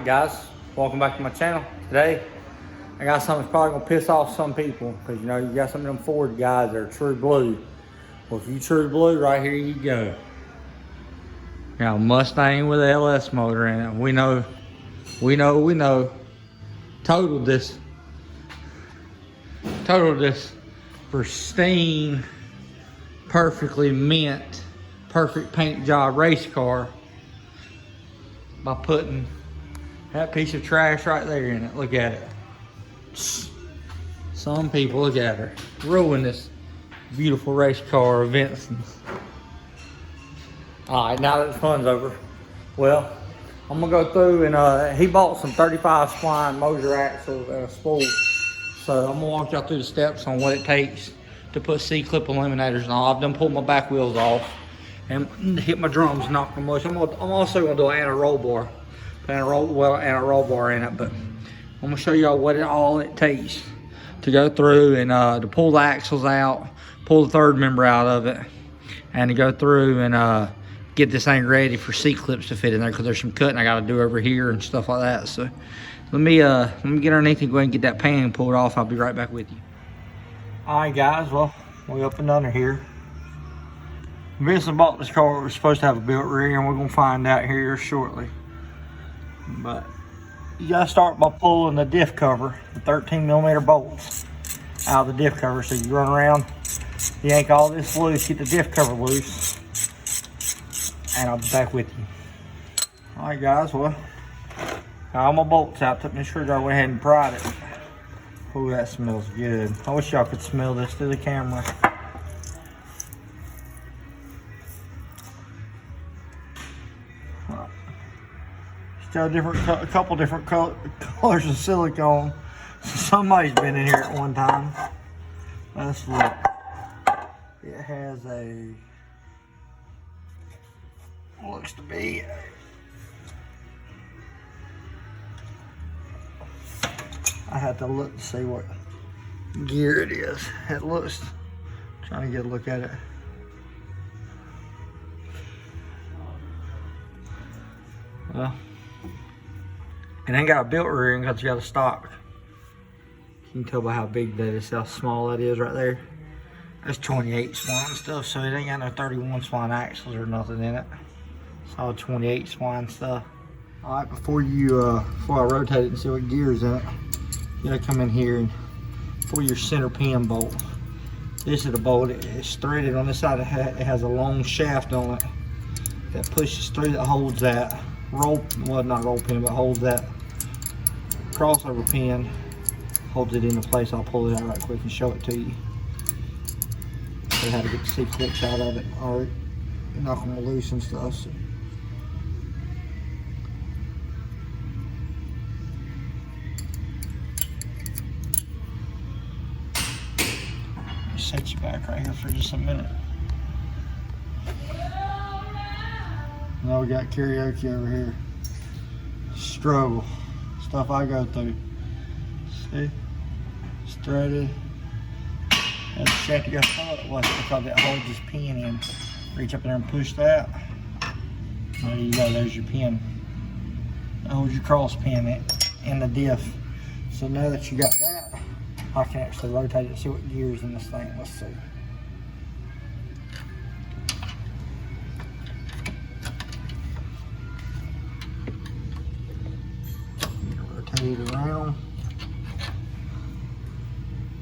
Alright guys, welcome back to my channel. Today, I got something that's probably gonna piss off some people, because you know, you got some of them Ford guys that are true blue. Well, if you true blue, right here you go. You got a Mustang with an LS motor in it. We know. Totaled this pristine, perfectly mint, perfect paint job race car by putting that piece of trash right there in it. Look at it. Some people, look at her, ruin this beautiful race car of Vincent's. All right, now that the fun's over, well, I'm gonna go through and he bought some 35 spline moser axles and a spool. So I'm gonna walk y'all through the steps on what it takes to put C-clip eliminators on. I've done pulled my back wheels off and hit my drums, knocked them loose. I'm also gonna do an anti-roll bar. And a roll bar in it, but I'm gonna show y'all what all it takes to go through and to pull the axles out, pull the third member out of it, and to go through and get this thing ready for C-clips to fit in there, because there's some cutting I gotta do over here and stuff like that. So let me get underneath and go ahead and get that pan pulled off. I'll be right back with you. All right guys, well, we up and under here. Vincent bought this car. It was supposed to have a built rear, and we're gonna find out here shortly. But you gotta start by pulling the diff cover, the 13mm bolts out of the diff cover. So you run around, you yank all this loose, get the diff cover loose, and I'll be back with you. All right guys, well, got all my bolts out, took my screwdriver, went ahead and pried it. Oh, that smells good. I wish y'all could smell this through the camera. Got a couple different colors of silicone. Somebody's been in here at one time. Let's look. It has looks to be, I had to look to see what gear it is. It looks, trying to get a look at it. Well, it ain't got a built rear end because you got a stock. You can tell by how big that is, how small that is right there. That's 28 spline stuff, so it ain't got no 31 spline axles or nothing in it. It's all 28 spline stuff. All right, before I rotate it and see what gear's in it, you gotta come in here and pull your center pin bolt. This is the bolt. It's threaded on this side. It has a long shaft on it that pushes through, that holds that roll, well, not roll pin, but holds that crossover pin, holds it into place. I'll pull it out right quick and show it to you. So how to get the C-clips out of it, or knock them loose and stuff. So. Set you back right here for just a minute. Now we got karaoke over here. Struggle. Stuff I go through. See? It's threaded. And the shaft you got to pull it was because it holds this pin in. Reach up there and push that. There you go, there's your pin. That holds your cross pin in the diff. So now that you got that, I can actually rotate it and see what gear's in this thing. Let's see. Rotate it around.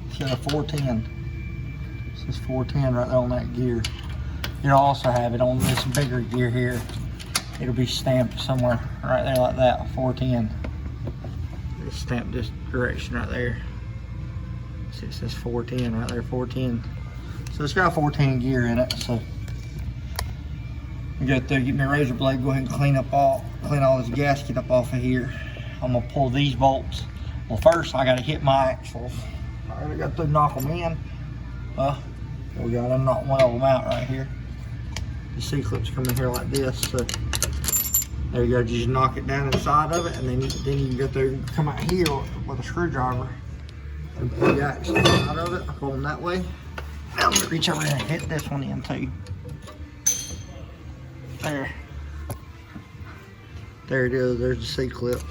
It's got a 410. It says 410 right there on that gear. You'll also have it on this bigger gear here. It'll be stamped somewhere right there like that, 410. It's stamped this direction right there. See, it says 410 right there, 410. So it's got a 410 gear in it. So we go through, get me a razor blade, go ahead and clean all this gasket up off of here. I'm gonna pull these bolts. Well, first I gotta hit my axles. I already got to knock them in. We gotta knock one of them out right here. The C-clips come in here like this. So there you go, just knock it down inside of it, and then you can go through and come out here with a screwdriver and pull the axle out of it, pull them that way. Now I'm gonna reach over here and hit this one in too. There it is, there's the C-clip.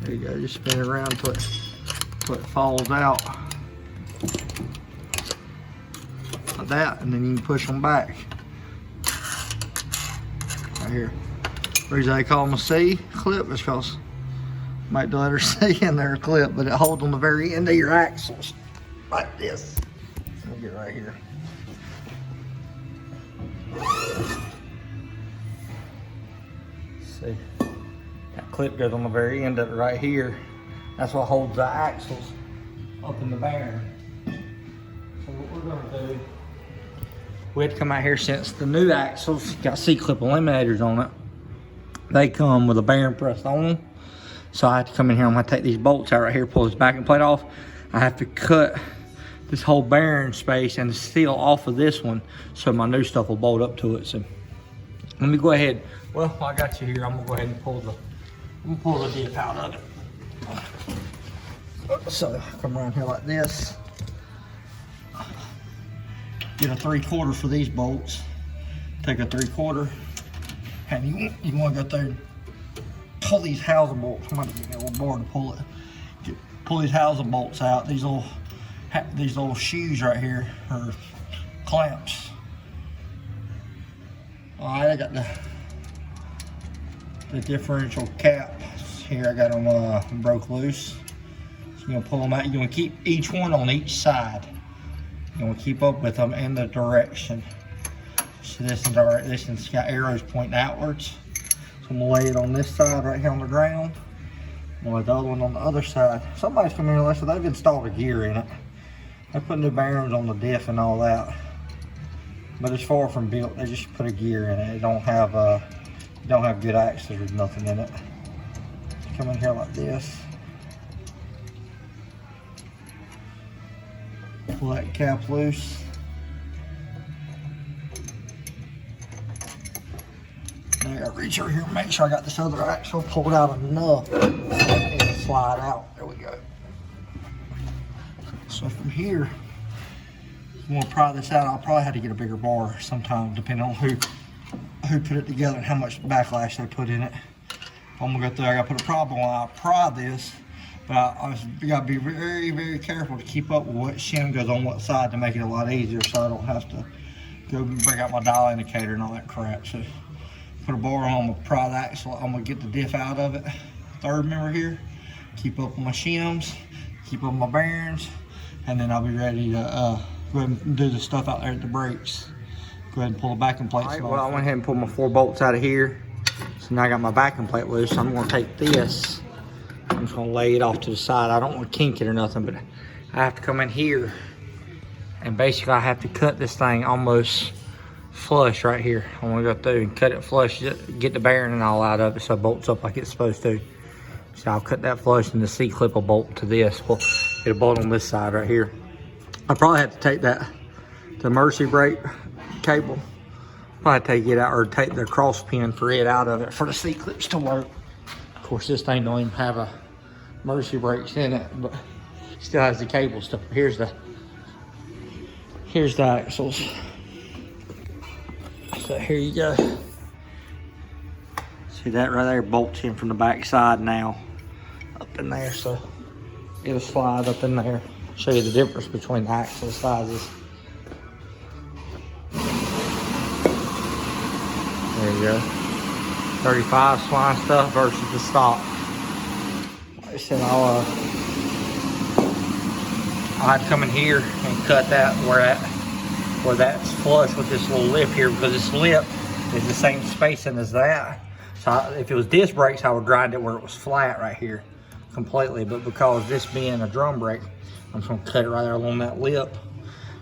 There you go, just spin it around till it falls out. Like that, and then you can push them back. Right here. The reason they call them a C clip is because make the letter C in their clip, but it holds on the very end of your axles. Like this. Let me get right here. See, that clip goes on the very end of it right here. That's what holds the axles up in the bearing. So what we're gonna do, we had to come out here since the new axles got C-clip eliminators on it. They come with a bearing pressed on them. So I have to come in here, I'm gonna take these bolts out right here, pull this backing plate off. I have to cut this whole bearing space and the steel off of this one so my new stuff will bolt up to it. So let me go ahead. Well, I got you here. I'm gonna go ahead and pull the dip out of it. So come around here like this. Get a 3/4 for these bolts. Take a 3/4, and you want to go through. Pull these housing bolts. I'm gonna get a little board to pull it. Pull these housing bolts out. These little shoes right here are clamps. All right, I got the differential caps here. I got them broke loose. So you're gonna pull them out. You're gonna keep each one on each side. You're gonna keep up with them in the direction. So this one's got arrows pointing outwards. So I'm gonna lay it on this side right here on the ground. I'm gonna lay the other one on the other side. Somebody's come here and said they've installed a gear in it. They put new bearings on the diff and all that. But it's far from built. They just put a gear in it. It don't have good axles or nothing in it. Just come in here like this. Pull that cap loose. Now I gotta reach over here and make sure I got this other axle pulled out enough and slide out. There we go. So from here, I'm gonna pry this out. I'll probably have to get a bigger bar sometime, depending on who put it together and how much backlash they put in it. I'm gonna go through. I gotta put a problem on. I'll pry this, but I gotta be very, very careful to keep up with what shim goes on what side to make it a lot easier, so I don't have to go bring out my dial indicator and all that crap. So put a bar on. I'm gonna pry the axle. I'm gonna get the diff out of it. Third member here. Keep up with my shims. Keep up with my bearings. And then I'll be ready to go ahead and do the stuff out there at the brakes. Go ahead and pull the backing plates off. Well, I went ahead and pulled my 4 bolts out of here. So now I got my backing plate loose. So I'm gonna take this. I'm just gonna lay it off to the side. I don't want to kink it or nothing, but I have to come in here. And basically I have to cut this thing almost flush right here. I'm gonna go through and cut it flush, get the bearing and all out of it so it bolts up like it's supposed to. So I'll cut that flush and the C-clip will bolt to this. Well, it'll bolt on this side right here. I probably have to take the Mercy brake cable, probably take it out, or take the cross pin for it out of it for the C-clips to work. Of course, this thing don't even have a Mercy brakes in it, but still has the cable stuff. Here's the axles. So here you go. See that right there bolts in from the back side now, up in there, so it'll slide up in there. Show you the difference between the axle sizes. There you go. 35 spline stuff versus the stock. Like I said, I'll have to come in here and cut that where that's flush with this little lip here, because this lip is the same spacing as that. So if it was disc brakes, I would grind it where it was flat right here completely. But because this being a drum brake, I'm just gonna cut it right there along that lip.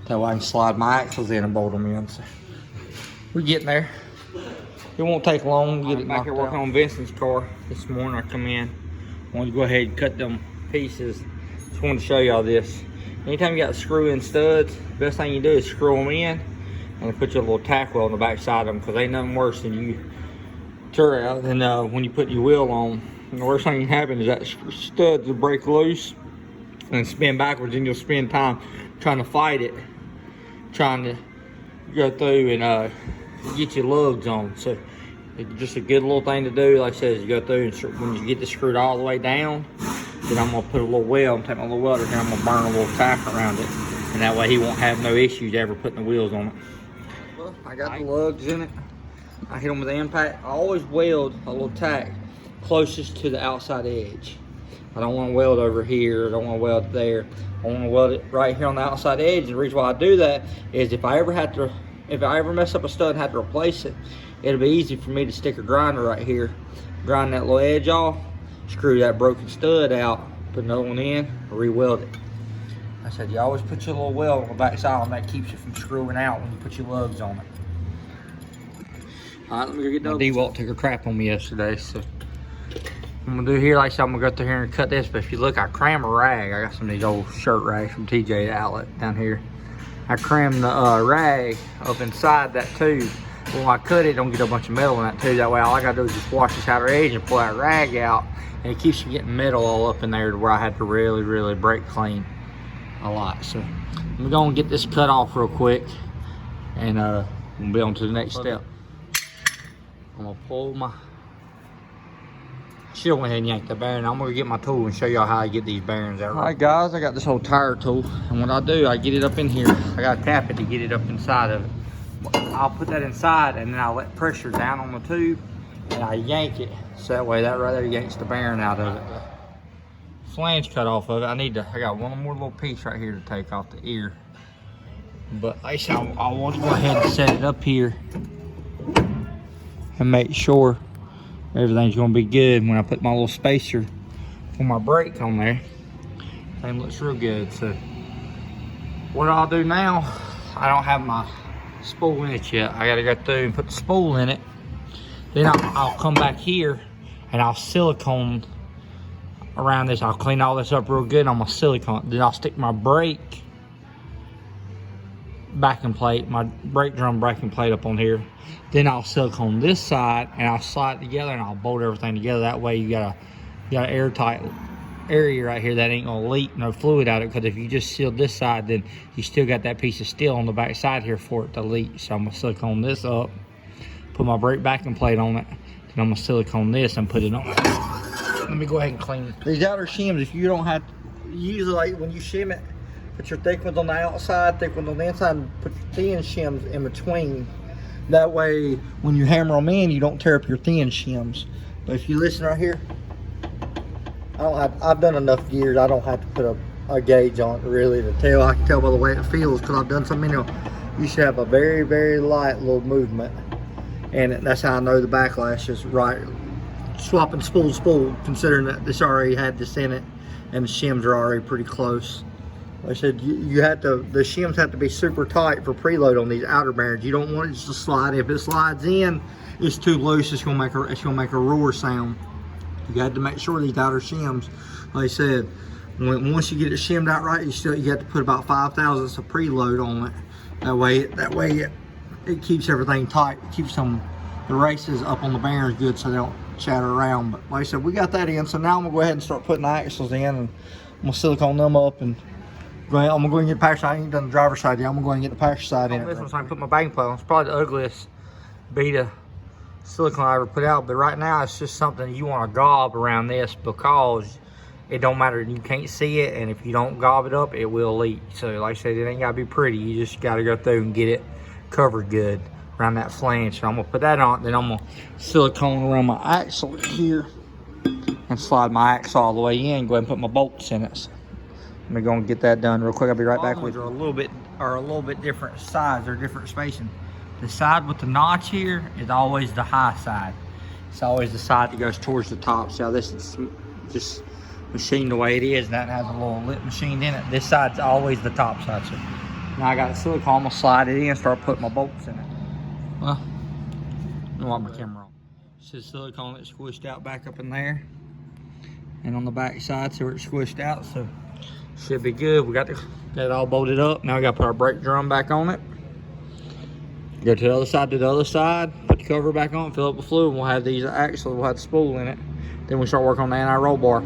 That way I can slide my axles in and bolt them in. So we're getting there. It won't take long to get it back here working on Vincent's car. This morning I come in, I wanted to go ahead and cut them pieces. Just wanted to show y'all this. Anytime you got screw in studs, the best thing you do is screw them in and put your little tack wheel on the back side of them, because ain't nothing worse than you tear out than when you put your wheel on. And the worst thing that can happen is that studs will break loose and spin backwards, and you'll spend time trying to fight it, trying to go through and get your lugs on. So It's just a good little thing to do. Like I said, you go through and when you get this screwed all the way down, then I'm gonna put a little weld, take my little welder here, I'm gonna burn a little tack around it. And that way he won't have no issues ever putting the wheels on it. Well, I got the lugs in it. I hit them with the impact. I always weld a little tack closest to the outside edge. I don't want to weld over here. I don't want to weld there. I want to weld it right here on the outside edge. And the reason why I do that is if I ever mess up a stud and have to replace it, it'll be easy for me to stick a grinder right here, grind that little edge off, screw that broken stud out, put another one in, re-weld it. I said you always put your little weld on the back side, and that keeps you from screwing out when you put your lugs on it. All right, let me go get the D-Walt took a crap on me yesterday, so I'm gonna do here, like I said, I'm gonna go through here and cut this, but if you look, I cram a rag. I got some of these old shirt rags from TJ Outlet down here. I cram the rag up inside that tube. When I cut it, don't get a bunch of metal in that tube. That way, all I gotta do is just wash this outer edge and pull that rag out, and it keeps from getting metal all up in there to where I had to really, really brake clean a lot. So I'm gonna get this cut off real quick, and we'll be on to the next step. I'm gonna pull my, she'll went ahead and yank the bearing. I'm gonna get my tool and show y'all how I get these bearings out. All right guys, I got this whole tire tool, and what I do, I get it up in here. I gotta tap it to get it up inside of it. I'll put that inside, and then I'll let pressure down on the tube, and I yank it, so that way that right there yanks the bearing out of it. Flange cut off of it. I got one more little piece right here to take off the ear. But like I said, I want to go ahead and set it up here and make sure everything's gonna be good when I put my little spacer for my brake on there. Thing looks real good. So what I'll do now, I don't have my spool in it yet. I gotta go through and put the spool in it. Then I'll come back here and I'll silicone around this. I'll clean all this up real good on my silicone. Then I'll stick my brake backing plate, my brake drum braking plate up on here. Then I'll silicone this side and I'll slide it together and I'll bolt everything together. That way you got an airtight area right here that ain't gonna leak no fluid out of it, because if you just sealed this side, then you still got that piece of steel on the back side here for it to leak. So I'm gonna silicone this up, put my brake backing plate on it, then I'm gonna silicone this and put it on. Let me go ahead and clean it. These outer shims, if you don't have, usually like when you shim it, put your thick ones on the outside, thick ones on the inside, and put your thin shims in between. That way, when you hammer them in, you don't tear up your thin shims. But if you listen right here, I've done enough gears, I don't have to put a gauge on it really to tell. I can tell by the way it feels, because I've done so many of them. You should have a very, very light little movement. And that's how I know the backlash is right. Swapping spool to spool, considering that this already had this in it, and the shims are already pretty close. Like I said, you have to, the shims have to be super tight for preload on these outer bearings. You don't want it just to slide. If it slides in, it's too loose. It's gonna make a roar sound. You got to make sure these outer shims, like I said, once you get it shimmed out right, you have to put about 5 thousandths of preload on it. That way it keeps everything tight. It keeps the races up on the bearings good, so they don't chatter around. But like I said, we got that in. So now I'm gonna go ahead and start putting the axles in, and I'm gonna silicone them up, and I'm gonna go and get the passenger side. I ain't done the driver's side yet. I'm gonna go and get the passenger side in. This one's I put my backing plate on. It's probably the ugliest beta silicone I ever put out, but right now it's just something you want to gob around this, because it don't matter, you can't see it, and if you don't gob it up, it will leak. So like I said, it ain't gotta be pretty. You just gotta go through and get it covered good around that flange. So I'm gonna put that on, then I'm gonna silicone around my axle here and slide my axle all the way in, go ahead and put my bolts in it. So let me go and get that done real quick. I'll be right back with you. Are a little bit different size, or different spacing. The side with the notch here is always the high side. It's always the side that goes towards the top. So this is just machined the way it is. That has a little lip machined in it. This side's always the top side. So now I got the silicone, I'm gonna slide it in and start putting my bolts in it. Well, I don't want my camera on. It's just silicone that's squished out back up in there. And on the back side, so it's squished out. So should be good. We got it all bolted up. Now we gotta put our brake drum back on it. Go to the other side, put the cover back on, fill up with fluid, and we'll have these axles, we'll have the spool in it. Then we start working on the anti-roll bar.